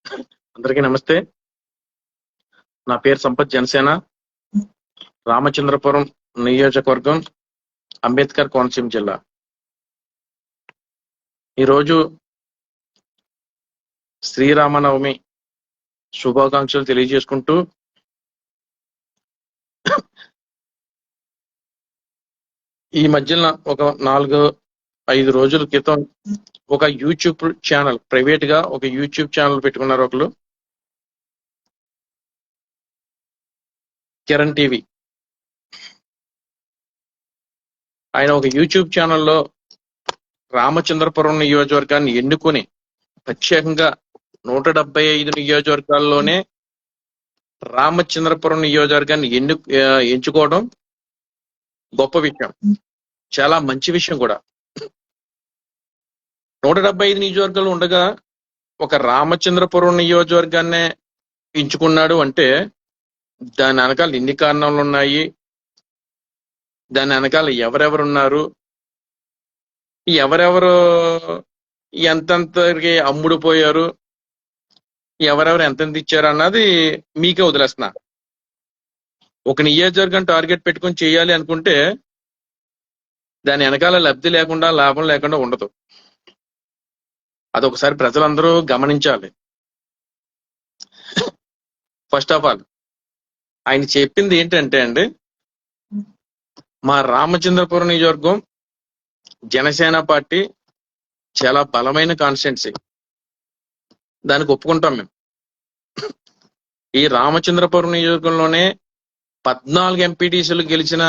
అందరికీ నమస్తే. నా పేరు సంపత్. జనసేన రామచంద్రపురం నియోజకవర్గం, అంబేద్కర్ కోనసీమ జిల్లా. ఈరోజు శ్రీరామనవమి శుభాకాంక్షలు తెలియజేసుకుంటూ ఈ మధ్యన ఒక 4-5 రోజుల క్రితం ఒక యూట్యూబ్ ఛానల్, ప్రైవేట్ గా ఒక యూట్యూబ్ ఛానల్ పెట్టుకున్నారు ఒకరు, కిరణ్ టీవీ. ఆయన ఒక యూట్యూబ్ ఛానల్లో రామచంద్రపురం నియోజకవర్గాన్ని ఎన్నుకొని ప్రత్యేకంగా 175 నియోజకవర్గాల్లోనే రామచంద్రపురం నియోజకవర్గాన్ని ఎంచుకోవడం గొప్ప విషయం, చాలా మంచి విషయం కూడా. 175 నియోజకవర్గాలు ఉండగా ఒక రామచంద్రపురం నియోజకవర్గాన్నే ఎంచుకున్నాడు అంటే దాని వెనకాల ఎన్ని కారణాలు ఉన్నాయి, దాని వెనకాల ఎవరెవరున్నారు, ఎవరెవరు ఎంతెంతకి అమ్ముడు పోయారు, ఎవరెవరు ఎంతెంత ఇచ్చారు అన్నది మీకే వదిలేస్తున్నా. ఒక నియోజకవర్గం టార్గెట్ పెట్టుకొని చేయాలి అనుకుంటే దాని వెనకాల లబ్ధి లేకుండా, లాభం లేకుండా ఉండదు. అదొకసారి ప్రజలందరూ గమనించాలి. ఫస్ట్ ఆఫ్ ఆల్ ఆయన చెప్పింది ఏంటంటే అండి, మా రామచంద్రపురం నియోజకవర్గం జనసేన పార్టీ చాలా బలమైన కాన్స్టిట్యున్సీ, దానికి ఒప్పుకుంటాం మేము. ఈ రామచంద్రపురం నియోజకవర్గంలోనే 14 ఎంపీటీసీలు గెలిచిన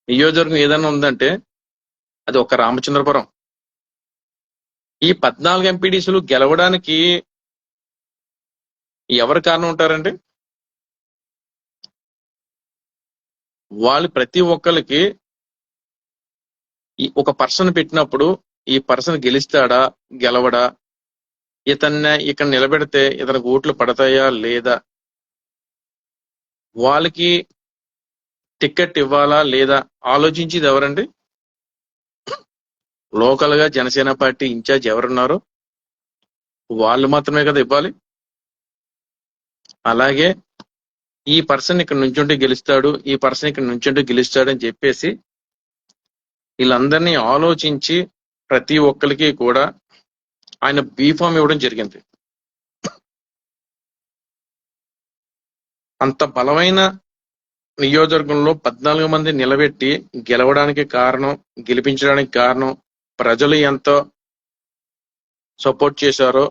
నియోజకవర్గం ఏదైనా ఉందంటే అది ఒక రామచంద్రపురం. ఈ 14 ఎంపీటీసీలు గెలవడానికి ఎవరు కారణం ఉంటారండి? వాళ్ళు ప్రతి ఒక్కరికి ఒక పర్సన్ పెట్టినప్పుడు ఈ పర్సన్ గెలుస్తాడా గెలవడా, ఇతన్ని ఇక్కడ నిలబెడితే ఇతనికి ఓట్లు పడతాయా లేదా, వాళ్ళకి టికెట్ ఇవ్వాలా లేదా ఆలోచించేది ఎవరండి? లోకల్ గా జనసేన పార్టీ ఇన్ఛార్జ్ ఎవరున్నారో వాళ్ళు మాత్రమే కదా ఇవ్వాలి. అలాగే ఈ పర్సన్ ఇక్కడ నుంచుంటే గెలుస్తాడు, ఈ పర్సన్ ఇక్కడ నుంచుంటే గెలుస్తాడు అని చెప్పేసి వీళ్ళందరినీ ఆలోచించి ప్రతి ఒక్కరికి కూడా ఆయన బీఫామ్ ఇవ్వడం జరిగింది. అంత బలమైన నియోజకవర్గంలో 14 మంది నిలబెట్టి గెలవడానికి కారణం, గెలిపించడానికి కారణం ప్రజలు ఎంతో సపోర్ట్ చేశారో,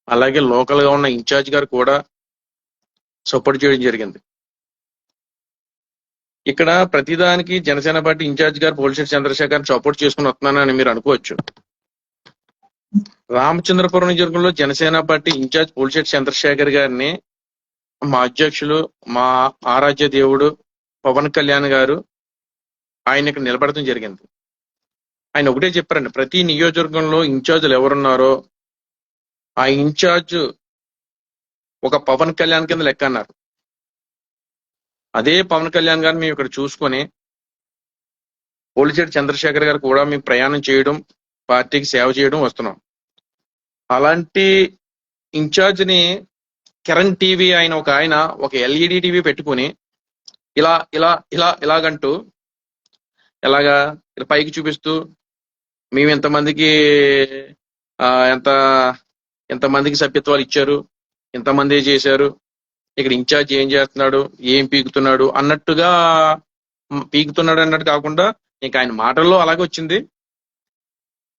అలాగే లోకల్ గా ఉన్న ఇన్ఛార్జ్ గారు కూడా సపోర్ట్ చేయడం జరిగింది. ఇక్కడ ప్రతిదానికి జనసేన పార్టీ ఇన్ఛార్జ్ గారు పోలిశెట్టి చంద్రశేఖర్ సపోర్ట్ చేసుకుని వస్తున్నానని మీరు అనుకోవచ్చు. రామచంద్రపురం నియోజకవర్గంలో జనసేన పార్టీ ఇన్ఛార్జ్ పోలిశెట్టి చంద్రశేఖర్ గారిని మా అధ్యక్షులు, మా ఆరాధ్య దేవుడు పవన్ కళ్యాణ్ గారు ఆయన ఇక్కడ నిలబడటం జరిగింది. ఆయన ఒకటే చెప్పారండి, ప్రతి నియోజకవర్గంలో ఇన్ఛార్జీలు ఎవరున్నారో ఆ ఇన్ఛార్జ్ ఒక పవన్ కళ్యాణ్ కింద లెక్క అన్నారు. అదే పవన్ కళ్యాణ్ గారిని మేము ఇక్కడ చూసుకొని పోలిశెట్టి చంద్రశేఖర్ గారు కూడా మేము ప్రయాణం చేయడం, పార్టీకి సేవ చేయడం వస్తున్నాం. అలాంటి ఇన్ఛార్జ్ని కిరణ్ టీవీ ఆయన ఒక ఎల్ఈడి టీవీ పెట్టుకుని ఇలా ఇలా ఇలా ఇలాగంటూ ఎలాగా ఇలా పైకి చూపిస్తూ మేము ఎంతమందికి ఎంతమందికి సభ్యత్వాలు ఇచ్చారు, ఎంతమంది చేశారు, ఇక్కడ ఇన్ఛార్జ్ ఏం చేస్తున్నాడు, ఏం పీకుతున్నాడు అన్నట్టుగా పీకుతున్నాడు అన్నట్టు కాకుండా ఇంకా ఆయన మాటల్లో అలాగే వచ్చింది.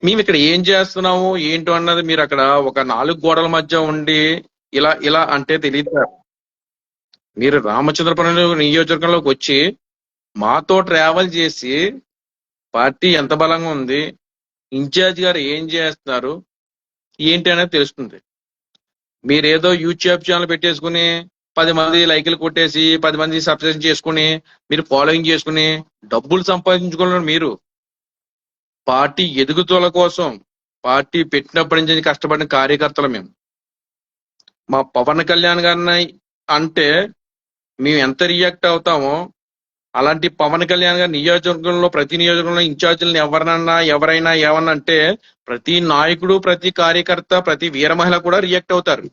మేము ఇక్కడ ఏం చేస్తున్నాము ఏంటో అన్నది మీరు అక్కడ ఒక 4 గోడల మధ్య ఉండి ఇలా ఇలా అంటే తెలియదు. మీరు రామచంద్రపురం నియోజకవర్గంలోకి వచ్చి మాతో ట్రావెల్ చేసి పార్టీ ఎంత బలంగా ఉంది, ఇన్ఛార్జ్ గారు ఏం చేస్తున్నారు ఏంటి అనేది తెలుస్తుంది. మీరేదో యూట్యూబ్ ఛానల్ పెట్టేసుకుని 10 మంది లైకులు కొట్టేసి 10 మంది సబ్స్క్రైబ్ చేసుకుని మీరు ఫాలోయింగ్ చేసుకుని డబ్బులు సంపాదించుకున్నారు. మీరు పార్టీ ఎదుగుదల కోసం పార్టీ పెట్టినప్పటి నుంచి కష్టపడిన కార్యకర్తలు మేము. మా పవన్ కళ్యాణ్ గారిని అంటే మేము ఎంత రియాక్ట్ అవుతామో అలాంటి పవన్ కళ్యాణ్ గారి నియోజకవర్గంలో ప్రతి నియోజకవర్గంలో ఇన్ఛార్జీలను ఎవరైనా ఏమన్నా అంటే ప్రతి నాయకుడు, ప్రతి కార్యకర్త, ప్రతి వీర మహిళ కూడా రియాక్ట్ అవుతారు.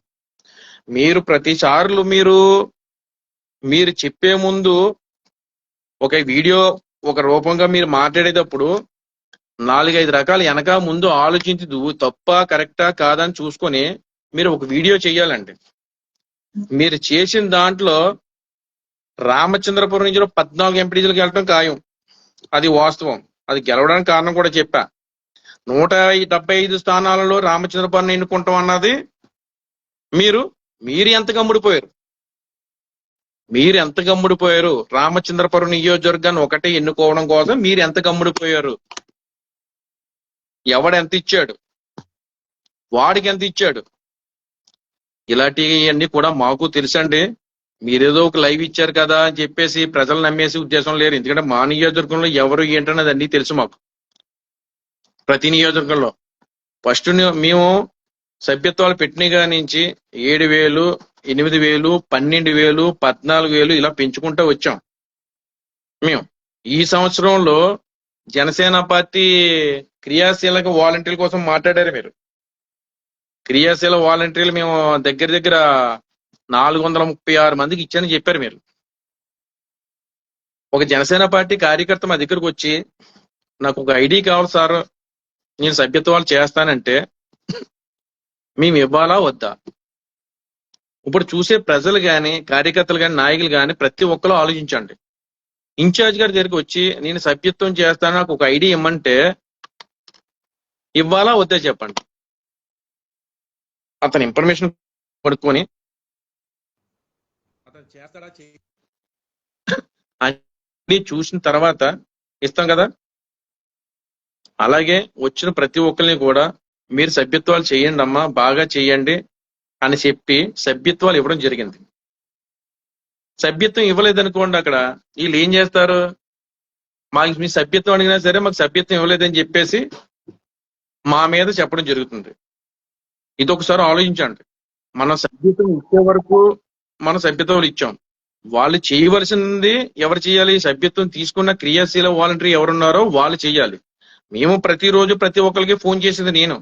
మీరు ప్రతిసార్లు మీరు చెప్పే ముందు ఒక వీడియో ఒక రూపంగా మీరు మాట్లాడేటప్పుడు 4-5 రకాల వెనక ముందు ఆలోచించి తప్ప కరెక్టా కాదా అని చూసుకొని మీరు ఒక వీడియో చేయాలండి. మీరు చేసిన దాంట్లో రామచంద్రపురం నుంచి 14 ఎంపీటీసీలకు వెళ్ళడం ఖాయం. అది వాస్తవం. అది గెలవడానికి కారణం కూడా చెప్పా. 175 స్థానాలలో రామచంద్రపురం ఎన్నుకుంటాం అన్నది మీరు ఎంత గమ్ముడిపోయారు. రామచంద్రపురం నియోజకవర్గాన్ని ఒకటే ఎన్నుకోవడం కోసం మీరు ఎంత గమ్ముడిపోయారు. ఎవడెంత ఇచ్చాడు, వాడికి ఎంత ఇచ్చాడు, ఇలాంటివన్నీ కూడా మాకు తెలుసండి. మీరేదో ఒక లైవ్ ఇచ్చారు కదా అని చెప్పేసి ప్రజలు నమ్మేసి ఉద్దేశం లేరు. ఎందుకంటే మా నియోజకవర్గంలో ఎవరు ఏంటన్నది అన్ని తెలుసు మాకు. ప్రతి నియోజకవర్గంలో ఫస్ట్ మేము సభ్యత్వాలు పెట్టిన నుంచి 7,000, 8,000, 12,000, 14,000 ఇలా పెంచుకుంటూ వచ్చాం. మేము ఈ సంవత్సరంలో జనసేన పార్టీ క్రియాశీలక వాలంటీర్ల కోసం మాట్లాడారు. మీరు క్రియాశీల వాలంటీర్లు మేము దగ్గర 436 మందికి ఇచ్చానని చెప్పారు. మీరు ఒక జనసేన పార్టీ కార్యకర్త మా దగ్గరకు వచ్చి నాకు ఒక ఐడి కావాలి సార్, నేను సభ్యత్వాలు చేస్తానంటే మేము ఇవ్వాలా వద్దా? ఇప్పుడు చూసే ప్రజలు కానీ, కార్యకర్తలు కానీ, నాయకులు కానీ ప్రతి ఒక్కరు ఆలోచించండి. ఇన్ఛార్జ్ గారి దగ్గరికి వచ్చి నేను సభ్యత్వం చేస్తాను, నాకు ఒక ఐడి ఇమ్మంటే ఇవ్వాలా వద్దా చెప్పండి. అతని ఇన్ఫర్మేషన్ పడుకొని అతను చేస్తాడా అన్ని చూసిన తర్వాత ఇస్తాం కదా. అలాగే వచ్చిన ప్రతి ఒక్కరిని కూడా మీరు సభ్యత్వాలు చేయండి అమ్మా, బాగా చేయండి అని చెప్పి సభ్యత్వాలు ఇవ్వడం జరిగింది. సభ్యత్వం ఇవ్వలేదనుకోండి, అక్కడ వీళ్ళు ఏం చేస్తారు, మాకు మీ సభ్యత్వం అడిగినా సరే మాకు సభ్యత్వం ఇవ్వలేదని చెప్పేసి మా మీద చెప్పడం జరుగుతుంది. ఇది ఒకసారి ఆలోచించండి. మనం సభ్యత్వం ఇచ్చే వరకు మనం సభ్యత్వాలు ఇచ్చాం. వాళ్ళు చేయవలసింది ఎవరు చేయాలి? సభ్యత్వం తీసుకున్న క్రియాశీల వాలంటీర్ ఎవరున్నారో వాళ్ళు చేయాలి. మేము ప్రతిరోజు ప్రతి ఒక్కరికి ఫోన్ చేసింది నేను.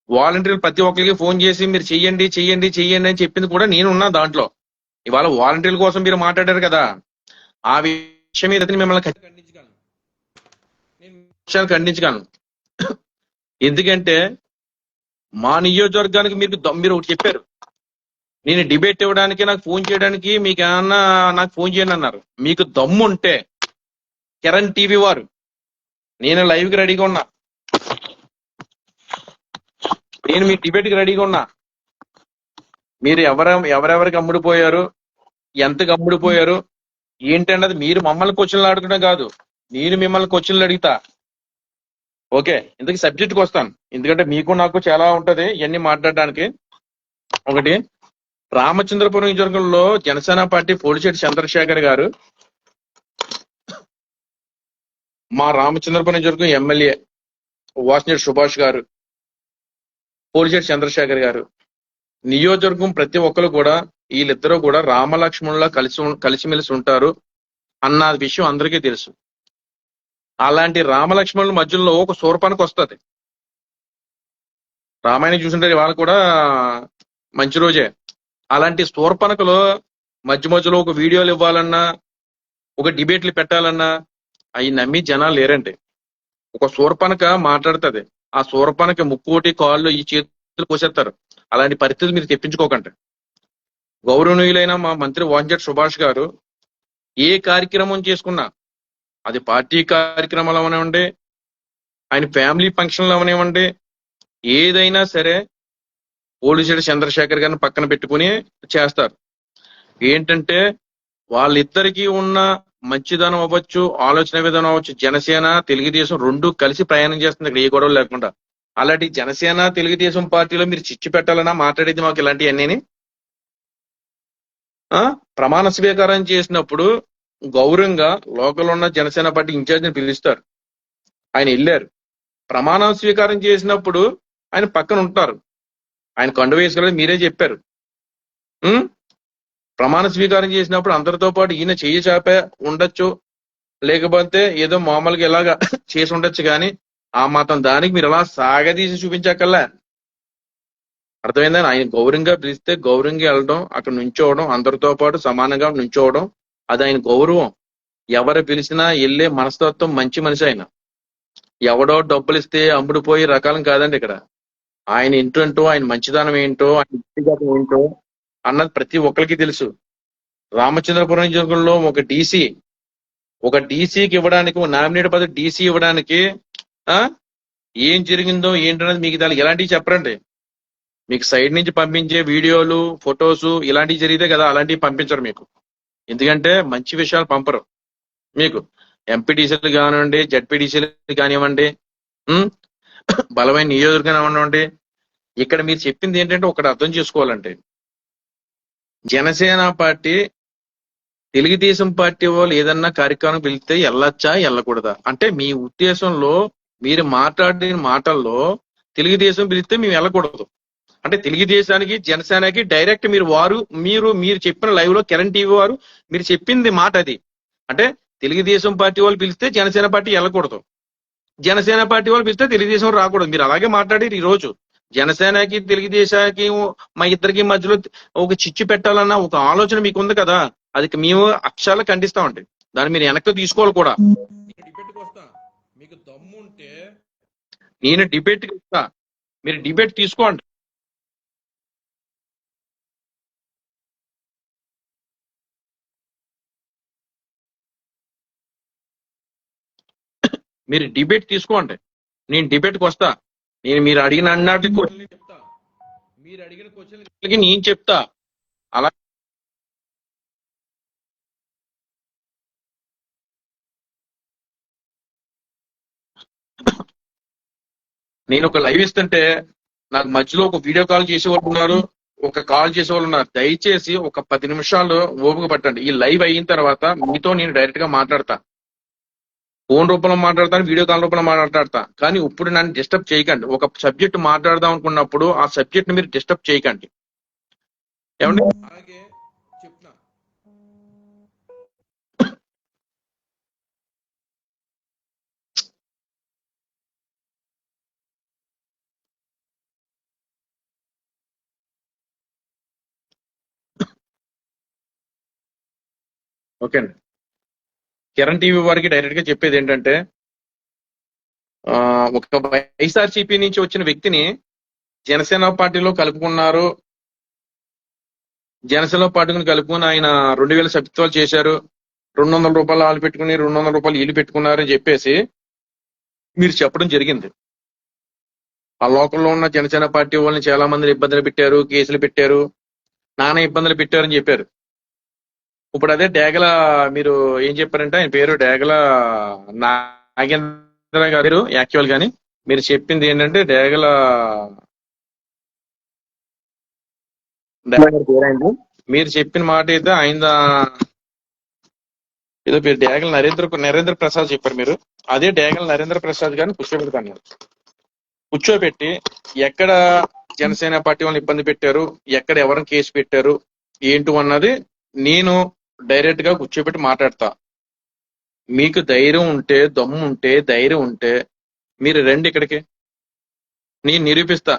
వాలంటీర్లు ప్రతి ఒక్కరికి ఫోన్ చేసి మీరు చెయ్యండి చెయ్యండి చెయ్యండి అని చెప్పింది కూడా నేనున్నా దాంట్లో. ఇవాళ వాలంటీర్ల కోసం మీరు మాట్లాడారు కదా, ఆ విషయం మీద మిమ్మల్ని ఖండించగలను. ఎందుకంటే మా నియోజకవర్గానికి మీరు ఒకటి చెప్పారు, నేను డిబేట్ ఇవ్వడానికి నాకు ఫోన్ చేయడానికి మీకు ఏమన్నా నాకు ఫోన్ చేయండి అన్నారు. మీకు దమ్ము ఉంటే కిరణ్ టీవీ వారు, నేను లైవ్ కి రెడీగా ఉన్నా, నేను మీ డిబేట్ కి రెడీగా ఉన్నా. మీరు ఎవరెవరికి అమ్ముడిపోయారు, ఎంత అమ్ముడిపోయారు ఏంటన్నది మీరు మమ్మల్ని క్వశ్చన్లు అడగడం కాదు, నేను మిమ్మల్ని క్వశ్చన్లు అడుగుతా. ఓకే, ఇంతకీ సబ్జెక్ట్కి వస్తాను, ఎందుకంటే మీకు నాకు చాలా ఉంటది ఇవన్నీ మాట్లాడడానికి. ఒకటి, రామచంద్రపురం నియోజకవర్గంలో జనసేన పార్టీ పోలిశెట్టి చంద్రశేఖర్ గారు, మా రామచంద్రపురం నియోజకవర్గం ఎమ్మెల్యే వాసినేటి సుభాష్ గారు, పోలిశెట్టి చంద్రశేఖర్ గారు, నియోజకవర్గం ప్రతి ఒక్కరు కూడా వీళ్ళిద్దరూ కూడా రామలక్ష్మణులా కలిసిమెలిసి ఉంటారు అన్న విషయం అందరికీ తెలుసు. అలాంటి రామలక్ష్మణుల మధ్యలో ఒక శూర్పణఖ వస్తుంది. రామాయణం చూసుంటే ఇవాళ కూడా మంచి రోజే. అలాంటి శూర్పణఖలో మధ్యలో ఒక వీడియోలు ఇవ్వాలన్నా, ఒక డిబేట్లు పెట్టాలన్నా అవి నమ్మి జనాలు లేరండి. ఒక శూర్పణఖ మాట్లాడుతుంది, ఆ శూర్పణఖ ముక్కోటి కాళ్ళు ఈ చేతులు కోసేస్తారు. అలాంటి పరిస్థితులు మీరు తెప్పించుకోకండి. గౌరవనీయులైన మా మంత్రి వాసినేటి సుభాష్ గారు ఏ కార్యక్రమం చేసుకున్నా, అది పార్టీ కార్యక్రమాలు అవనివ్వండి, ఆయన ఫ్యామిలీ ఫంక్షన్లు అవనివ్వండి, ఏదైనా సరే పోలిశెట్టి చంద్రశేఖర్ గారిని పక్కన పెట్టుకుని చేస్తారు. ఏంటంటే వాళ్ళిద్దరికీ ఉన్న మంచిదనం అవ్వచ్చు, ఆలోచన విధానం అవ్వచ్చు, జనసేన తెలుగుదేశం రెండు కలిసి ప్రయాణం చేస్తుంది ఇక్కడ ఏ గొడవలు లేకుండా. అలాంటి జనసేన తెలుగుదేశం పార్టీలో మీరు చిచ్చు పెట్టాలన్నా మాట్లాడేది మాకు ఇలాంటివన్నీ. ప్రమాణ స్వీకారం చేసినప్పుడు గౌరవంగా లోకల్ ఉన్న జనసేన పార్టీ ఇన్ఛార్జిని పిలుస్తారు. ఆయన వెళ్ళారు. ప్రమాణ స్వీకారం చేసినప్పుడు ఆయన పక్కన ఉంటారు. ఆయన కండువ వేసుకోలేదు, మీరే చెప్పారు. ప్రమాణ స్వీకారం చేసినప్పుడు అందరితో పాటు ఈయన చెయ్యి చాపే ఉండొచ్చు, లేకపోతే ఏదో మామూలుగా ఇలాగా చేసి ఉండొచ్చు, కానీ ఆ మాత్రం దానికి మీరు అలా సాగదీసి చూపించక్కల్లా. అర్థమైందని ఆయన గౌరవంగా పిలిస్తే గౌరవంగా వెళ్ళడం, అక్కడ నుంచోవడం, అందరితో పాటు సమానంగా నుంచోవడం, అది ఆయన గౌరవం. ఎవరు పిలిచినా వెళ్ళే మనస్తత్వం మంచి మనిషి ఆయన. ఎవడో డబ్బులు ఇస్తే అమ్ముడుపోయి రకాలం కాదండి ఇక్కడ. ఆయన ఏంటంటో, ఆయన మంచిదనం ఏంటో, ఆయన వ్యక్తిగతం ఏంటో అన్నది ప్రతి ఒక్కరికి తెలుసు. రామచంద్రపురం జిల్లాలో ఒక డీసీకి ఇవ్వడానికి, నామినేట్ పదవి డీసీ ఇవ్వడానికి ఏం జరిగిందో ఏంటన్నది మీకు తెలియదు. ఎలాంటివి చెప్పరండి. మీకు సైడ్ నుంచి పంపించే వీడియోలు, ఫొటోస్ ఇలాంటివి జరిగితే కదా, అలాంటివి పంపించరు మీకు. ఎందుకంటే మంచి విషయాలు పంపరు మీకు. ఎంపీటీసీలు కానివ్వండి, జడ్పీటీసీలు కానివ్వండి, బలమైన నియోజకవర్గం కానివ్వండి, ఇక్కడ మీరు చెప్పింది ఏంటంటే ఒకటి అర్థం చేసుకోవాలంటే, జనసేన పార్టీ, తెలుగుదేశం పార్టీ వాళ్ళు ఏదన్నా కార్యక్రమం పిలిస్తే వెళ్ళొచ్చా వెళ్ళకూడదా అంటే మీ ఉద్దేశంలో, మీరు మాట్లాడిన మాటల్లో తెలుగుదేశం పిలిస్తే మేము వెళ్ళకూడదు అంటే, తెలుగుదేశానికి జనసేనకి డైరెక్ట్ మీరు చెప్పిన లైవ్ లో కిరణ్ టీవీ వారు మీరు చెప్పింది మాట అది. అంటే తెలుగుదేశం పార్టీ వాళ్ళు పిలిస్తే జనసేన పార్టీ వెళ్ళకూడదు, జనసేన పార్టీ వాళ్ళు పిలిస్తే తెలుగుదేశం రాకూడదు. మీరు అలాగే మాట్లాడారు ఈ రోజు. జనసేనకి తెలుగుదేశానికి మా ఇద్దరికి మధ్యలో ఒక చిచ్చు పెట్టాలన్న ఒక ఆలోచన మీకు ఉంది కదా, అది మేము అక్షరాలు ఖండిస్తామండి. దాన్ని మీరు వెనక్కి తీసుకోవాలి కూడా. డిబేట్కి వస్తా, మీకు దమ్ము ఉంటే నేను డిబేట్కి వస్తా, మీరు డిబేట్ తీసుకోండి. మీరు డిబేట్ తీసుకోండి, నేను డిబేట్కి వస్తా. మీరు అడిగిన అన్నటి క్వశ్చన్ చెప్తా, మీరు అడిగిన క్వశ్చన్ నేను చెప్తా. అలా నేను ఒక లైవ్ ఇస్తుంటే నాకు మధ్యలో ఒక వీడియో కాల్ చేసేవాళ్ళు ఉన్నారు, ఒక కాల్ చేసేవాళ్ళు ఉన్నారు. దయచేసి ఒక 10 నిమిషాలు ఓపిక పట్టండి. ఈ లైవ్ అయిన తర్వాత మీతో నేను డైరెక్ట్ గా మాట్లాడతా. ఫోన్ రూపంలో మాట్లాడతాను, వీడియో కాల్ రూపంలో మాట్లాడతా. కానీ ఇప్పుడు నన్ను డిస్టర్బ్ చేయకండి. ఒక సబ్జెక్ట్ మాట్లాడదాం అనుకున్నప్పుడు ఆ సబ్జెక్ట్ ని మీరు డిస్టర్బ్ చేయకండి. ఏమండి? అలాగే చెప్తున్నా, ఓకే అండి. కిరణ్ టీవీ వారికి డైరెక్ట్ గా చెప్పేది ఏంటంటే, ఒక వైఎస్ఆర్సీపీ నుంచి వచ్చిన వ్యక్తిని జనసేన పార్టీలో కలుపుకున్నారు, జనసేన పార్టీని కలుపుకుని ఆయన 2000 సభ్యత్వాలు చేశారు, 200 రూపాయలు వాళ్ళు పెట్టుకుని 200 రూపాయలు వీళ్ళు పెట్టుకున్నారని చెప్పేసి మీరు చెప్పడం జరిగింది. ఆ లోకల్లో ఉన్న జనసేన పార్టీ వాళ్ళని చాలా మందిని ఇబ్బందులు పెట్టారు, కేసులు పెట్టారు, నానా ఇబ్బందులు పెట్టారని చెప్పారు. ఇప్పుడు అదే డేగల మీరు ఏం చెప్పారంటే, ఆయన పేరు డేగల నాగేంద్ర గారు యాక్చువల్ గాని, మీరు చెప్పింది ఏంటంటే డేగల పేరైంది. మీరు చెప్పిన మాట అయితే ఆయన ఏదో పేరు డేగల నరేంద్ర ప్రసాద్ చెప్పారు. మీరు అదే డేగల నరేంద్ర ప్రసాద్ గారిని కూర్చోబెడతాను. కూర్చోబెట్టి ఎక్కడ జనసేన పార్టీ వాళ్ళని ఇబ్బంది పెట్టారు, ఎక్కడ ఎవరిని కేసు పెట్టారు ఏంటో అన్నది నేను డైరెక్ట్ గా కూర్చోబెట్టి మాట్లాడతా. మీకు ధైర్యం ఉంటే, దమ్ము ఉంటే, ధైర్యం ఉంటే మీరు రండి ఇక్కడికి, నేను నిరూపిస్తా.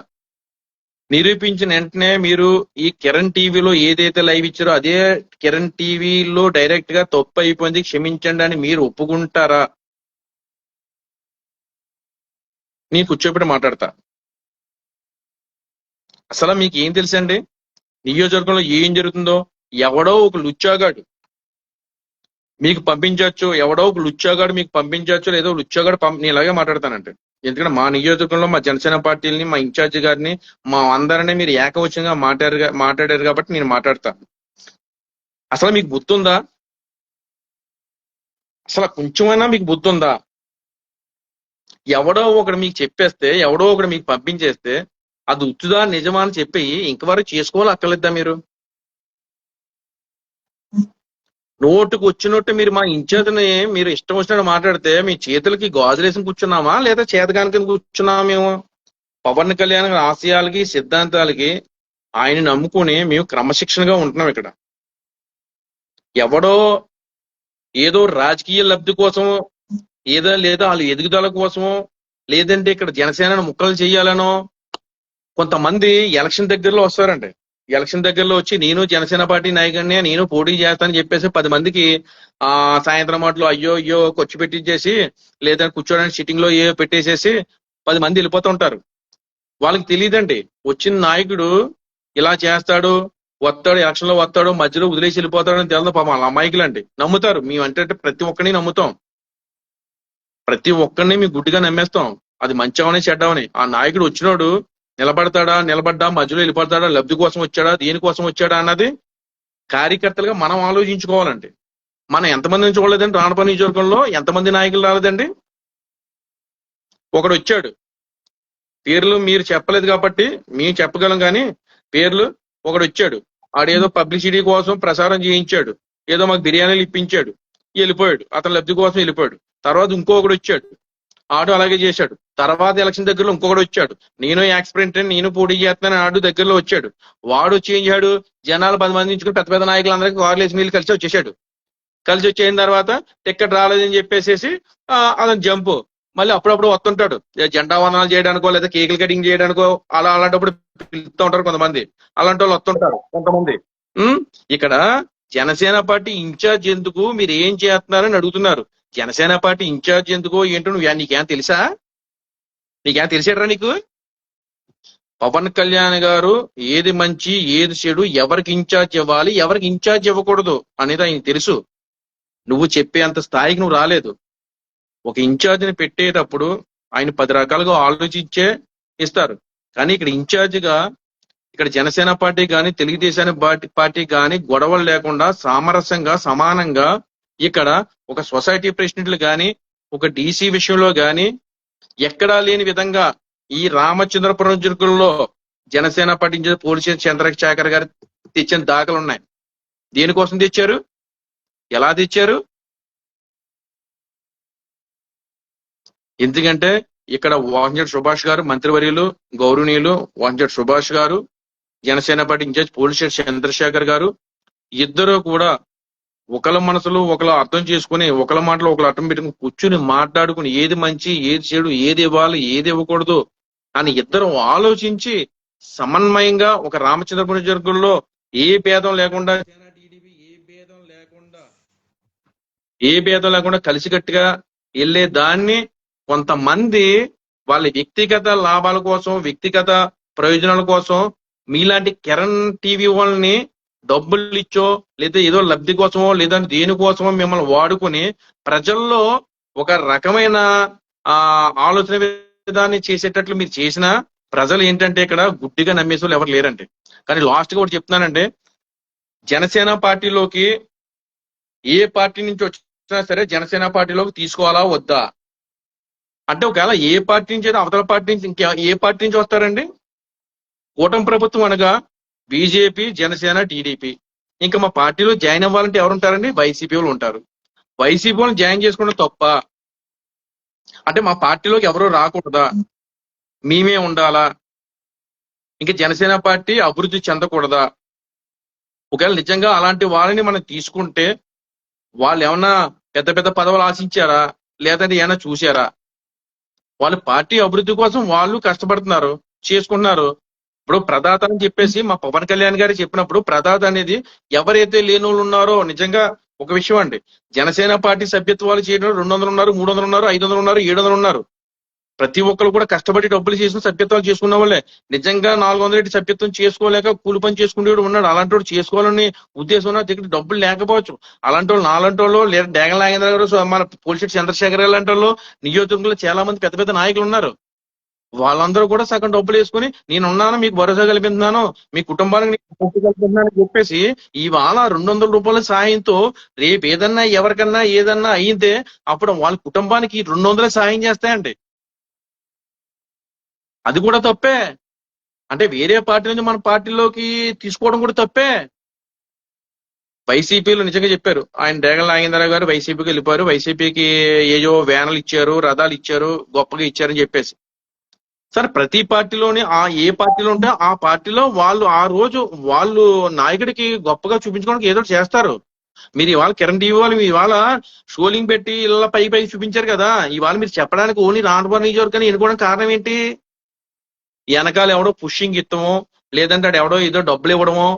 నిరూపించిన వెంటనే మీరు ఈ కిరణ్ టీవీలో ఏదైతే లైవ్ ఇచ్చారో అదే కిరణ్ టీవీలో డైరెక్ట్ గా తప్పు అయిపోయింది, క్షమించండి అని మీరు ఒప్పుకుంటారా? నేను కూర్చోబెట్టి మాట్లాడతా. అసలు మీకు ఏం తెలుసండి నియోజకవర్గంలో ఏం జరుగుతుందో? ఎవడో ఒక లుచ్చాగాడు మీకు పంపించవచ్చు, ఎవడో ఒక లుచ్చాగాడు మీకు పంపించవచ్చు, లేదో లుచ్చాగాడు నేను ఇలాగే మాట్లాడతానంటే. ఎందుకంటే మా నియోజకవర్గంలో మా జనసేన పార్టీని, మా ఇన్ఛార్జి గారిని, మా అందరినీ మీరు ఏకవచనంగా మాట్లాడారు కాబట్టి నేను మాట్లాడతా. అసలు మీకు బుద్ధి ఉందా? అసలు కొంచెమైనా మీకు బుద్ధి ఉందా? ఎవడో ఒకడు మీకు చెప్పేస్తే, ఎవడో ఒకడు మీకు పంపించేస్తే అది ఉచ్చుదా నిజమా అని చెప్పి ఇంకవరకు చేసుకోవాలి అక్కర్లేదా? మీరు నోటుకు వచ్చినట్టు మీరు మా ఇన్ఛార్జిని మీరు ఇష్టం వచ్చినట్టు మాట్లాడితే మీ చేతులకి గాజులేసి కూర్చున్నామా లేదా చేతగానికి కూర్చున్నామా? మేము పవన్ కళ్యాణ్ ఆశయాలకి, సిద్ధాంతాలకి ఆయన నమ్ముకుని మేము క్రమశిక్షణగా ఉంటున్నాం ఇక్కడ. ఎవడో ఏదో రాజకీయ లబ్ధి కోసమో లేదా వాళ్ళ ఎదుగుదల కోసమో లేదంటే ఇక్కడ జనసేనను ముక్కలు చేయాలనో కొంతమంది ఎలక్షన్ దగ్గరలో వస్తారండి. ఎలక్షన్ దగ్గరలో వచ్చి నేను జనసేన పార్టీ నాయకుడిని, నేను పోటీ చేస్తానని చెప్పేసి 10 మందికి సాయంత్రం మాటలు అయ్యో అయ్యో ఖర్చు పెట్టించేసి లేదా కూర్చోడానికి సిట్టింగ్ లో ఏ పెట్టేసేసి 10 మంది వెళ్ళిపోతుంటారు. వాళ్ళకి తెలియదండి వచ్చిన నాయకుడు ఇలా చేస్తాడు, వస్తాడు, ఎలక్షన్ లో వస్తాడు, మధ్యలో వదిలేసి వెళ్ళిపోతాడు అని తెలియదు. పాపం వాళ్ళ అమాయకులండి నమ్ముతారు. మేము అంటే ప్రతి ఒక్కరిని నమ్ముతాం, ప్రతి ఒక్కరిని మేము గుడ్డిగా నమ్మేస్తాం. అది మంచివని చెడ్డవని. ఆ నాయకుడు వచ్చినోడు నిలబడ్డా మధ్యలో వెళ్ళిపోతాడా, లబ్ధి కోసం వచ్చాడా, దేనికోసం వచ్చాడా అన్నది కార్యకర్తలుగా మనం ఆలోచించుకోవాలండి. మనం ఎంతమందిని చూడలేదండి రాణపల్లి నియోజకవర్గంలో, ఎంతమంది నాయకులు రాలేదండి. ఒకడు వచ్చాడు, పేర్లు మీరు చెప్పలేదు కాబట్టి మేము చెప్పగలం కానీ పేర్లు. ఒకడు వచ్చాడు, ఆడేదో పబ్లిసిటీ కోసం ప్రసారం చేయించాడు, ఏదో మాకు బిర్యానీలు ఇప్పించాడు, వెళ్ళిపోయాడు. అతను లబ్ధి కోసం వెళ్ళిపోయాడు. తర్వాత ఇంకొకడు వచ్చాడు, ఆడు అలాగే చేశాడు. తర్వాత ఎలక్షన్ దగ్గరలో ఇంకొకడు వచ్చాడు, నేను యాక్స్పరెంట్ అని నేను పోటీ చేస్తున్నాను, ఆడు దగ్గరలో వచ్చాడు. వాడు వచ్చి ఏం చేశాడు, జనాలు 10 మంది నుంచుకుని పెద్ద పెద్ద నాయకులందరికీ కార్లు వేసి నీళ్ళు కలిసి వచ్చేసాడు. కలిసి వచ్చేసిన తర్వాత టికెట్ రాలేదని చెప్పేసి అతను జంపు మళ్ళీ అప్పుడప్పుడు వస్తుంటాడు, జెండా వందనాలు చేయడానికో లేదా కేకులు కటింగ్ చేయడానికో అలాంటప్పుడు పిలుస్తూ ఉంటారు కొంతమంది. అలాంటి వాళ్ళు వస్తుంటారు కొంతమంది. ఇక్కడ జనసేన పార్టీ ఇన్ఛార్జ్ ఎందుకు, మీరు ఏం చేస్తున్నారని అడుగుతున్నారు. జనసేన పార్టీ ఇన్ఛార్జ్ ఎందుకో ఏంటో నీకేం తెలుసా? నీకేం తెలిసేట్రా నీకు? పవన్ కళ్యాణ్ గారు ఏది మంచి ఏది చెడు, ఎవరికి ఇన్ఛార్జ్ ఇవ్వాలి ఎవరికి ఇన్ఛార్జ్ ఇవ్వకూడదు అనేది ఆయన తెలుసు. నువ్వు చెప్పేంత స్థాయికి నువ్వు రాలేదు. ఒక ఇన్ఛార్జిని పెట్టేటప్పుడు ఆయన 10 రకాలుగా ఆలోచించే ఇస్తారు. కానీ ఇక్కడ ఇన్ఛార్జిగా ఇక్కడ జనసేన పార్టీ కానీ తెలుగుదేశం పార్టీ కానీ గొడవలు లేకుండా సామరస్యంగా సమానంగా ఇక్కడ ఒక సొసైటీ ప్రెసిడెంట్లు కానీ ఒక డీసీ విషయంలో కానీ ఎక్కడా లేని విధంగా ఈ రామచంద్రపురం జిల్లాలో జనసేన పార్టీ పోలీసు చంద్రశేఖర్ గారు తెచ్చిన దాఖలు ఉన్నాయి. దేనికోసం తెచ్చారు, ఎలా తెచ్చారు? ఎందుకంటే ఇక్కడ వాంజడ్ సుభాష్ గారు మంత్రివర్యులు గౌరవనీయులు Vanjad Subhash garu, Janasena party incharge police Chandrasekhar garu ఇద్దరు కూడా ఒకళ్ళ మనసులో ఒకళ్ళు అర్థం చేసుకుని ఒకళ్ళ మాటలో ఒకళ్ళు అర్థం పెట్టుకుని కూర్చుని మాట్లాడుకుని ఏది మంచి ఏది చెడు, ఏది ఇవ్వాలి ఏది ఇవ్వకూడదు అని ఇద్దరు ఆలోచించి సమన్వయంగా ఒక రామచంద్రపురం జిల్లాలో ఏ భేదం లేకుండా ఏ భేదం లేకుండా కలిసికట్టుగా వెళ్ళే దాన్ని కొంతమంది వాళ్ళ వ్యక్తిగత లాభాల కోసం వ్యక్తిగత ప్రయోజనాల కోసం మీలాంటి కిరణ్ టీవీ వాళ్ళని డబ్బులు ఇచ్చో లేదా ఏదో లబ్ధి కోసమో లేదా దేనికోసమో మిమ్మల్ని వాడుకుని ప్రజల్లో ఒక రకమైన ఆలోచన విధాన్ని చేసేటట్లు మీరు చేసిన ప్రజలు ఏంటంటే ఇక్కడ గుడ్డిగా నమ్మేసే వాళ్ళు ఎవరు లేరండి. కానీ లాస్ట్ గా ఒకటి చెప్తున్నానంటే, జనసేన పార్టీలోకి ఏ పార్టీ నుంచి వచ్చినా సరే జనసేన పార్టీలోకి తీసుకోవాలా వద్దా అంటే, ఒకవేళ ఏ పార్టీ నుంచి అయితే అవతల పార్టీ నుంచి ఇంకా ఏ పార్టీ నుంచి వస్తారండి? కూటమి ప్రభుత్వం అనగా బీజేపీ జనసేన టీడీపీ. ఇంకా మా పార్టీలో జాయిన్ అవ్వాలంటే ఎవరు ఉంటారండి? వైసీపీ వాళ్ళు ఉంటారు. వైసీపీ వాళ్ళని జాయిన్ చేసుకోవడం తప్ప అంటే మా పార్టీలోకి ఎవరు రాకూడదా, మేమే ఉండాలా, ఇంకా జనసేన పార్టీ అభివృద్ధి చెందకూడదా? ఒకవేళ నిజంగా అలాంటి వాళ్ళని మనం తీసుకుంటే వాళ్ళు ఏమన్నా పెద్ద పెద్ద పదవులు ఆశించారా లేదంటే ఏమైనా చూసారా? వాళ్ళు పార్టీ అభివృద్ధి కోసం వాళ్ళు కష్టపడుతున్నారు, చేసుకుంటున్నారు. ఇప్పుడు ప్రదాత అని చెప్పేసి మా పవన్ కళ్యాణ్ గారు చెప్పినప్పుడు ప్రదాత అనేది ఎవరైతే లేని వాళ్ళు ఉన్నారో, నిజంగా ఒక విషయం అండి, జనసేన పార్టీ సభ్యత్వాలు చేయడం 200 ఉన్నారు, 300 ఉన్నారు, 500 ఉన్నారు, 700 ఉన్నారు. ప్రతి ఒక్కరు కూడా కష్టపడి డబ్బులు చేసిన సభ్యత్వాలు చేసుకున్న వాళ్ళే. నిజంగా 400 సభ్యత్వం చేసుకోలేక కూలి పని చేసుకునేవాడు ఉన్నాడు. అలాంటి వాడు చేసుకోవాలని ఉద్దేశం ఉన్న దగ్గర డబ్బులు లేకపోవచ్చు. అలాంటి వాళ్ళు నాలాంటి వాళ్ళు లేదా డేగల నాగేంద్ర గారు, మన పోలిశెట్టి చంద్రశేఖర్ గారు లాంటి వాళ్ళు నియోజకవర్గంలో చాలా మంది పెద్ద పెద్ద నాయకులు ఉన్నారు. వాళ్ళందరూ కూడా సగం డబ్బులు వేసుకుని నేనున్నాను, మీకు భరోసా కల్పిస్తున్నాను, మీ కుటుంబానికి కల్పిస్తున్నాను అని చెప్పేసి ఇవాళ 200 రూపాయల సాయంతో రేపు ఏదన్నా ఎవరికన్నా ఏదన్నా అయితే అప్పుడు వాళ్ళ కుటుంబానికి 200 సాయం చేస్తాయండి. అది కూడా తప్పే. అంటే వేరే పార్టీ నుంచి మన పార్టీలోకి తీసుకోవడం కూడా తప్పే. వైసీపీలో నిజంగా చెప్పారు, ఆయన డేగల నాగేంద్ర గారు వైసీపీకి వెళ్ళిపోయారు, వైసీపీకి ఏయో వ్యాన్లు ఇచ్చారు, రథాలు ఇచ్చారు, గొప్పగా ఇచ్చారని చెప్పేసి. సరే, ప్రతి పార్టీలోని ఏ పార్టీలో ఉంటే ఆ పార్టీలో వాళ్ళు ఆ రోజు వాళ్ళు నాయకుడికి గొప్పగా చూపించుకోవడానికి ఏదో చేస్తారు. మీరు ఇవాళ కిరణ్ టీవీ వాళ్ళు ఇవాళ షోలింగ్ పెట్టి ఇలా పై పై చూపించారు కదా, ఇవాళ మీరు చెప్పడానికి ఓన్లీ రాంటపురం నియోజకవర్గాన్ని ఎన్నుకోవడం కారణం ఏంటి? వెనకాల ఎవడో పుషింగ్ ఇస్తామో, లేదంటే అటు ఎవడో ఏదో డబ్బులు ఇవ్వడమో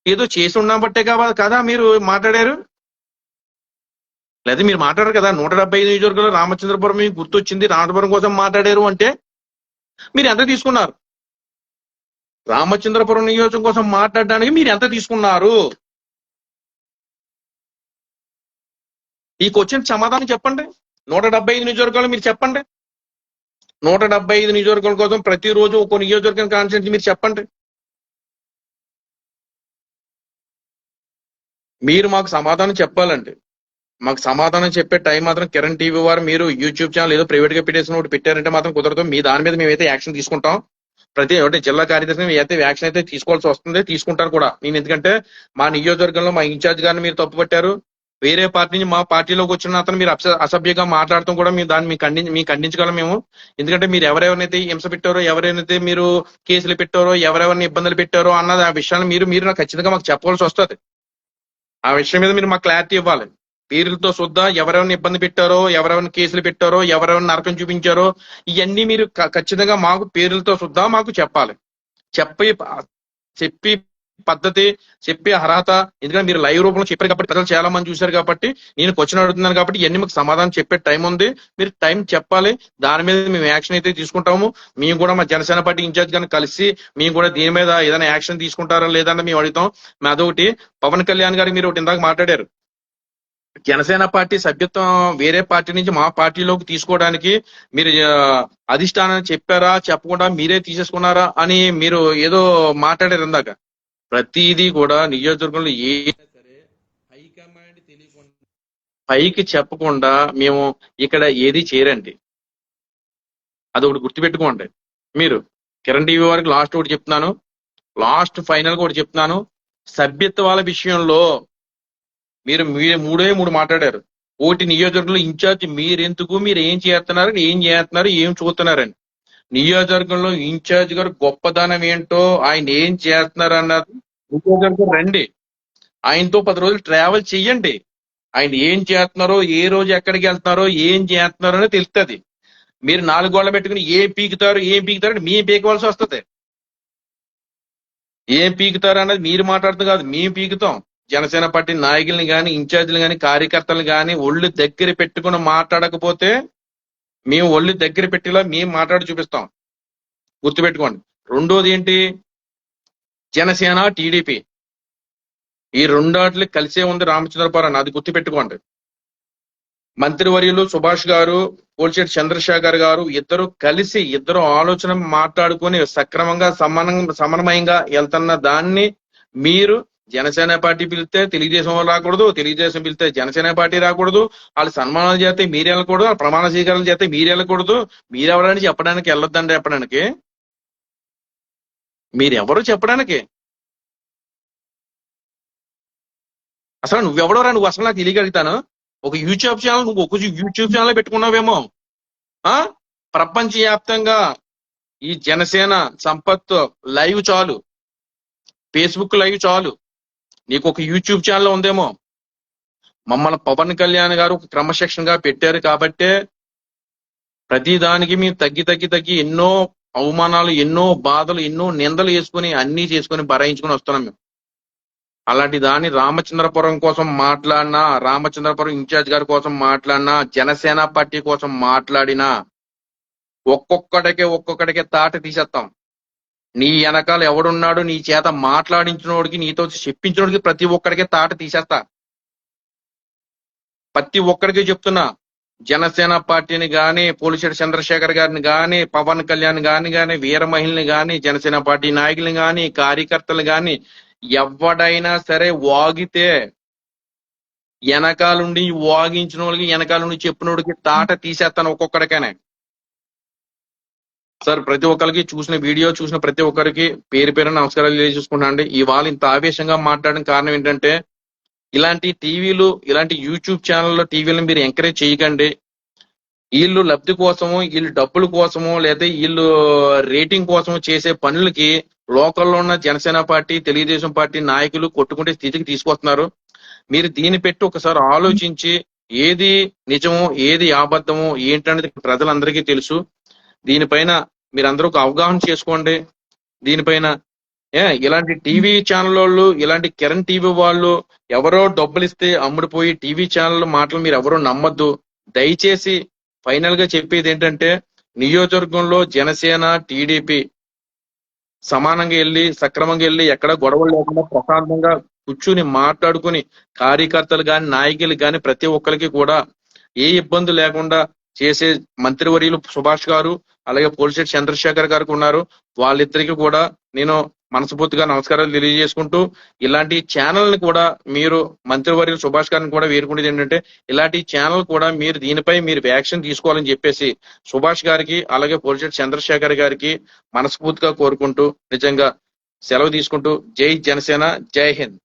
ఏదో చేసి ఉన్నా బట్టే కదా మీరు మాట్లాడారు. లేదా మీరు మాట్లాడారు కదా 175 నియోజకవర్గంలో రామచంద్రపురం మీకు గుర్తొచ్చింది, రామచంద్రపురం కోసం మాట్లాడారు అంటే మీరు ఎంత తీసుకున్నారు? రామచంద్రపురం నియోజకవర్గం కోసం మాట్లాడడానికి మీరు ఎంత తీసుకున్నారు? ఈ క్వశ్చన్ సమాధానం చెప్పండి. 175 నియోజకవర్గాలు మీరు చెప్పండి. 175 నియోజకవర్గాల కోసం ప్రతిరోజు ఒక నియోజకవర్గం కాన్స్టిట్యూన్సీ మీరు చెప్పండి. మీరు మాకు సమాధానం చెప్పాలండి. మాకు సమాధానం చెప్పే టైం మాత్రం కిరణ్ టీవీ వారు మీరు యూట్యూబ్ ఛానల్ ఏదో ప్రైవేట్ గా పెట్టేసిన ఒకటి పెట్టారంటే మాత్రం కుదరదు. మీ దాని మీద మేమైతే యాక్షన్ తీసుకుంటాం. ప్రతి ఒకటి జిల్లా కార్యదర్శి అయితే యాక్షన్ అయితే తీసుకోవాల్సి వస్తుంది, తీసుకుంటారు కూడా. నేను ఎందుకంటే మా నియోజకవర్గంలో మా ఇన్ఛార్జ్ గారిని మీరు తప్పు పట్టారు, వేరే పార్టీ నుంచి మా పార్టీలోకి వచ్చిన అతను మీరు అసభ్యంగా మాట్లాడటం కూడా మేము దాన్ని మీకు ఖండించగలం మేము. ఎందుకంటే మీరు ఎవరెవరినైతే హింస పెట్టారో, ఎవరైతే మీరు కేసులు పెట్టారో, ఎవరెవరిని ఇబ్బందులు పెట్టారో అన్నది ఆ విషయాన్ని మీరు నాకు ఖచ్చితంగా మాకు చెప్పవలసి వస్తుంది. ఆ విషయం మీద మీరు మాకు క్లారిటీ ఇవ్వాలి. పేర్లతో శుద్ధ ఎవరెవరిని ఇబ్బంది పెట్టారో, ఎవరెవరిని కేసులు పెట్టారో, ఎవరెవరిని నరకం చూపించారో ఇవన్నీ మీరు ఖచ్చితంగా మాకు పేర్లతో శుద్ధ మాకు చెప్పాలి. చెప్పి పద్ధతి, చెప్పే అర్హత. ఎందుకంటే మీరు లైవ్ రూపంలో చెప్పారు కాబట్టి ప్రజలు చాలా మంది చూశారు కాబట్టి నేను క్వశ్చన్ అడుగుతున్నాను కాబట్టి ఇవన్నీ మాకు సమాధానం చెప్పే టైం ఉంది. మీరు టైం చెప్పాలి. దాని మీద మేము యాక్షన్ అయితే తీసుకుంటాము. మేము కూడా మా జనసేన పార్టీ ఇన్ఛార్జ్ గారిని కలిసి మేము కూడా దీని మీద ఏదైనా యాక్షన్ తీసుకుంటారా లేదని మేము అడుగుతాం. అదొకటి. పవన్ కళ్యాణ్ గారికి మీరు ఒకటి ఇందాక మాట్లాడారు, జనసేన పార్టీ సభ్యత్వం వేరే పార్టీ నుంచి మా పార్టీలోకి తీసుకోవడానికి మీరు అధిష్టానాన్ని చెప్పారా, చెప్పకుండా మీరే తీసేసుకున్నారా అని మీరు ఏదో మాట్లాడారు ఇందాక. ప్రతిదీ కూడా నియోజకవర్గంలో ఏదైనా సరే హైకమాండ్ తెలియకుండా, పైకి చెప్పకుండా మేము ఇక్కడ ఏది చేయరండి. అదొకటి గుర్తుపెట్టుకోండి. మీరు కిరణ్ టీవీ వారికి లాస్ట్ ఒకటి చెప్తున్నాను, లాస్ట్ ఫైనల్ కూడా చెప్తున్నాను. సభ్యత్వాల విషయంలో మీరు మూడే మూడు మాట్లాడారు. ఒకటి, నియోజకవర్గంలో ఇన్ఛార్జ్ మీరెందుకు, మీరు ఏం చేస్తున్నారు, ఏం చూస్తున్నారని. నియోజకవర్గంలో ఇన్ఛార్జ్ గారు గొప్పదనం ఏంటో, ఆయన ఏం చేస్తున్నారు అన్నది నియోజకవర్గం రండి, ఆయనతో 10 రోజులు ట్రావెల్ చెయ్యండి. ఆయన ఏం చేస్తున్నారో, ఏ రోజు ఎక్కడికి వెళ్తున్నారో, ఏం చేస్తున్నారో అని తెలుస్తుంది. మీరు 4 గోళ్ళ పెట్టుకుని ఏం పీకుతారు అంటే మేము పీకవలసి వస్తుంది. ఏం పీకుతారు అన్నది మీరు మాట్లాడుతుంది కాదు, మేము పీకుతాం. జనసేన పార్టీ నాయకుల్ని కానీ, ఇన్ఛార్జీలు కానీ, కార్యకర్తలు కానీ ఒళ్ళు దగ్గర పెట్టుకుని మాట్లాడకపోతే మేము ఒళ్ళు దగ్గర పెట్టేలా మేము మాట్లాడి చూపిస్తాం. గుర్తుపెట్టుకోండి. రెండోది ఏంటి, జనసేన టీడీపీ ఈ రెండాట్లు కలిసే ఉంది రామచంద్రపురం, అది గుర్తుపెట్టుకోండి. మంత్రివర్యులు సుభాష్ గారు, పోలిశెట్టి చంద్రశేఖర్ గారు ఇద్దరు కలిసి ఆలోచన మాట్లాడుకుని సక్రమంగా సమన్వయంగా వెళ్తున్న దాన్ని మీరు జనసేన పార్టీ పిలిస్తే తెలుగుదేశం రాకూడదు, తెలుగుదేశం పిలిస్తే జనసేన పార్టీ రాకూడదు, వాళ్ళు సన్మానాలు చేస్తే మీరు వెళ్ళకూడదు, వాళ్ళ ప్రమాణ స్వీకారాలు చేస్తే మీరు వెళ్ళకూడదు. మీరెవరని చెప్పడానికి వెళ్ళొద్దండి. చెప్పడానికి మీరెవరు చెప్పడానికి? అసలు నువ్వెవడోరా? నువ్వు అసలు నాకు తెలియగలుగుతాను. ఒక యూట్యూబ్ ఛానల్, నువ్వు ఒక యూట్యూబ్ ఛానల్ పెట్టుకున్నావేమో. ప్రపంచవ్యాప్తంగా ఈ జనసేన సంపత్ లైవ్ చాలు, ఫేస్బుక్ లైవ్ చాలు, నీకు ఒక యూట్యూబ్ ఛానల్ ఉందేమో. మమ్మల్ని పవన్ కళ్యాణ్ గారు ఒక క్రమశిక్షణగా పెట్టారు కాబట్టే ప్రతి దానికి మేము తగ్గి ఎన్నో అవమానాలు, ఎన్నో బాధలు, ఎన్నో నిందలు వేసుకుని అన్ని చేసుకుని భరాయించుకుని వస్తున్నాం మేము. అలాంటి దాన్ని రామచంద్రపురం కోసం మాట్లాడినా, రామచంద్రపురం ఇన్ఛార్జ్ గారి కోసం మాట్లాడినా, జనసేన పార్టీ కోసం మాట్లాడినా ఒక్కొక్కడికే తాట తీసేస్తాం. నీ వెనకాల ఎవడున్నాడు, నీ చేత మాట్లాడించినోడికి, నీతో చెప్పించినోడికి ప్రతి ఒక్కడికే తాట తీసేస్తా. ప్రతి ఒక్కడికి చెప్తున్నా, జనసేన పార్టీని గాని, పోలిశెట్టి చంద్రశేఖర్ గారిని గాని, పవన్ కళ్యాణ్ గాని, వీర మహిళని గాని, జనసేన పార్టీ నాయకుల్ని గాని, కార్యకర్తలు గాని ఎవడైనా సరే వాగితే వెనకాలండి వాగించిన వాళ్ళకి, వెనకాలండి చెప్పినోడికి తాట తీసేస్తాను ఒక్కొక్కడికైనా. సార్, ప్రతి ఒక్కరికి చూసిన వీడియో చూసిన ప్రతి ఒక్కరికి పేరు పేరు నమస్కారాలు తెలియజేసుకుంటానండి. ఇవాళ ఇంత ఆవేశంగా మాట్లాడడం కారణం ఏంటంటే, ఇలాంటి టీవీలు, ఇలాంటి యూట్యూబ్ ఛానల్లో టీవీలను మీరు ఎంకరేజ్ చేయకండి. వీళ్ళు లబ్ధి కోసము, వీళ్ళు డబ్బుల కోసము, లేదా వీళ్ళు రేటింగ్ కోసము చేసే పనులకి లోకల్లో ఉన్న జనసేన పార్టీ, తెలుగుదేశం పార్టీ నాయకులు కొట్టుకుంటే స్థితికి తీసుకొస్తున్నారు. మీరు దీన్ని పెట్టి ఒకసారి ఆలోచించి ఏది నిజమో ఏది అబద్ధమో ఏంటనేది ప్రజలందరికీ తెలుసు. దీనిపైన మీరందరూ ఒక అవగాహన చేసుకోండి. దీనిపైన ఇలాంటి టీవీ ఛానల్ వాళ్ళు, ఇలాంటి కిరణ్ టీవీ వాళ్ళు ఎవరో డబ్బులు ఇస్తే అమ్ముడుపోయి టీవీ ఛానల్ మాటలు మీరు ఎవరో నమ్మద్దు. దయచేసి ఫైనల్ గా చెప్పేది ఏంటంటే, నియోజకవర్గంలో జనసేన టీడీపీ సమానంగా వెళ్ళి సక్రమంగా వెళ్ళి ఎక్కడ గొడవలు లేకుండా ప్రశాంతంగా కూర్చుని మాట్లాడుకుని కార్యకర్తలు గాని నాయకులు గాని ప్రతి ఒక్కరికి కూడా ఏ ఇబ్బంది లేకుండా చేసే మంత్రివర్యులు సుభాష్ గారు అలాగే పోలిశెట్టి చంద్రశేఖర్ గారికి ఉన్నారు. వాళ్ళిద్దరికి కూడా నేను మనస్ఫూర్తిగా నమస్కారాలు తెలియజేసుకుంటూ, ఇలాంటి ఛానల్ ని కూడా మీరు మంత్రివర్యులు సుభాష్ గారిని కూడా వేరుకునేది ఏంటంటే, ఇలాంటి ఛానల్ కూడా మీరు దీనిపై మీరు యాక్షన్ తీసుకోవాలని చెప్పేసి సుభాష్ గారికి అలాగే పోలిశెట్టి చంద్రశేఖర్ గారికి మనస్ఫూర్తిగా కోరుకుంటూ నిజంగా సెలవు తీసుకుంటూ జై జనసేన, జై హింద్.